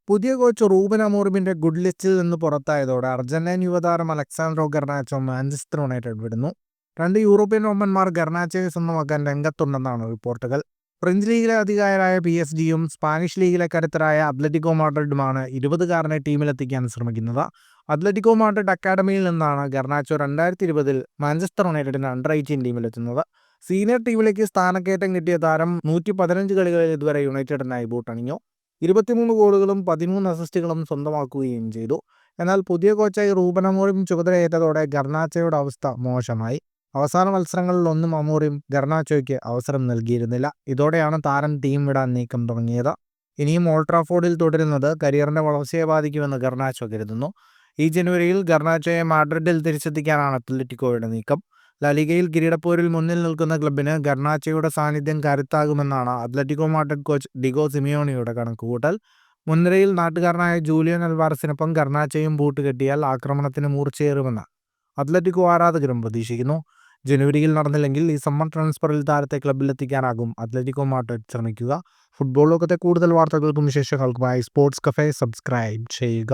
പുതിയ coach Reuben അമോറിമിന്റെ good ലിസ്റ്റിൽ നിന്ന് പുറത്തായതോടെ അർജന്റീൻ യുവതാരം അലക്സാൻഡ്രോ ഗർനാച്ചോ മാഞ്ചസ്റ്റർ യുണൈറ്റഡ് വിടുന്നു. 2 യൂറോപ്യൻ വമ്പന്മാർ ഗർനാച്ചോയെ സ്വന്തമാക്കാൻ രംഗത്തുണ്ടെന്നാണ് റിപ്പോർട്ടുകൾ. ഫ്രഞ്ച് ലീഗിലെ അധികായരായ PSG-യും സ്പാനിഷ് ലീഗിലെ കരുത്തരായ അത്ലറ്റിക്കോ മാഡ്രിഡുമാണ് 20-കാരനെ ടീമിലെത്തിക്കാൻ ശ്രമിക്കുന്നത്. അത്ലറ്റിക്കോ മാഡ്രിഡ് അക്കാഡമിയിൽ നിന്നാണ് ഗർനാച്ചോ 2020-ൽ മാഞ്ചസ്റ്റർ യുണൈറ്റഡിന്റെ അണ്ടർ-18 ടീമിലെത്തുന്നത്. സീനിയർ ടീമിലേക്ക് സ്ഥാനക്കയറ്റം കിട്ടിയ താരം 115 കളികളിൽ ഇതുവരെ യുണൈറ്റഡിനായി ബൂട്ടണിഞ്ഞു. 23 ഗോളുകളും 13 അസിസ്റ്റുകളും സ്വന്തമാക്കുകയും ചെയ്തു. എന്നാൽ പുതിയ കോച്ചായി റൂബൻ അമോറിം ചുമതലയേറ്റതോടെ ഗർനാച്ചോയുടെ അവസ്ഥ മോശമായി. അവസാന മത്സരങ്ങളിലൊന്നും അമോറിം ഗർനാച്ചോയ്ക്ക് അവസരം നൽകിയിരുന്നില്ല. ഇതോടെയാണ് താരം ടീം വിടാൻ നീക്കം തുടങ്ങിയത്. ഇനിയും ഓൾഡ് ട്രാഫോർഡിൽ തുടരുന്നത് കരിയറിന്റെ വളർച്ചയെ ബാധിക്കുമെന്ന് ഗർനാച്ചോ കരുതുന്നു. ഈ ജനുവരിയിൽ ഗർനാച്ചോയെ മാഡ്രിഡിൽ തിരിച്ചെത്തിക്കാനാണ് അത്ലറ്റിക്കോയുടെ നീക്കം. ലാലിഗയിൽ കിരീടപ്പോരിൽ മുന്നിൽ നിൽക്കുന്ന ക്ലബിന് ഗർനാച്ചോയുടെ സാന്നിധ്യം കരുത്താകുമെന്നാണ് അത്ലറ്റിക്കോ മാഡ്രിഡ് കോച്ച് ഡിഗോ സിമിയോണിയുടെ കണക്കുകൂട്ടൽ. മുൻനിരയിൽ നാട്ടുകാരനായ ജൂലിയൻ അൽവാരസിനൊപ്പം ഗർനാച്ചോയും ബൂട്ട് കെട്ടിയാൽ ആക്രമണത്തിന് മൂർച്ചയേറുമെന്ന് അത്ലറ്റിക്കോ ആരാധകരും പ്രതീക്ഷിക്കുന്നു. ജനുവരിയിൽ നടന്നില്ലെങ്കിൽ ഈ സമ്മർ ട്രാൻസ്ഫറിൽ താരത്തെ ക്ലബിലെത്തിക്കാനാകും അത്ലറ്റിക്കോ മാഡ്രിഡ് ശ്രമിക്കുക. ഫുട്ബോൾ ലോകത്തെ കൂടുതൽ വാർത്തകൾക്കും വിശേഷങ്ങൾക്കുമായി സ്പോർട്സ് കഫേ സബ്സ്ക്രൈബ് ചെയ്യുക.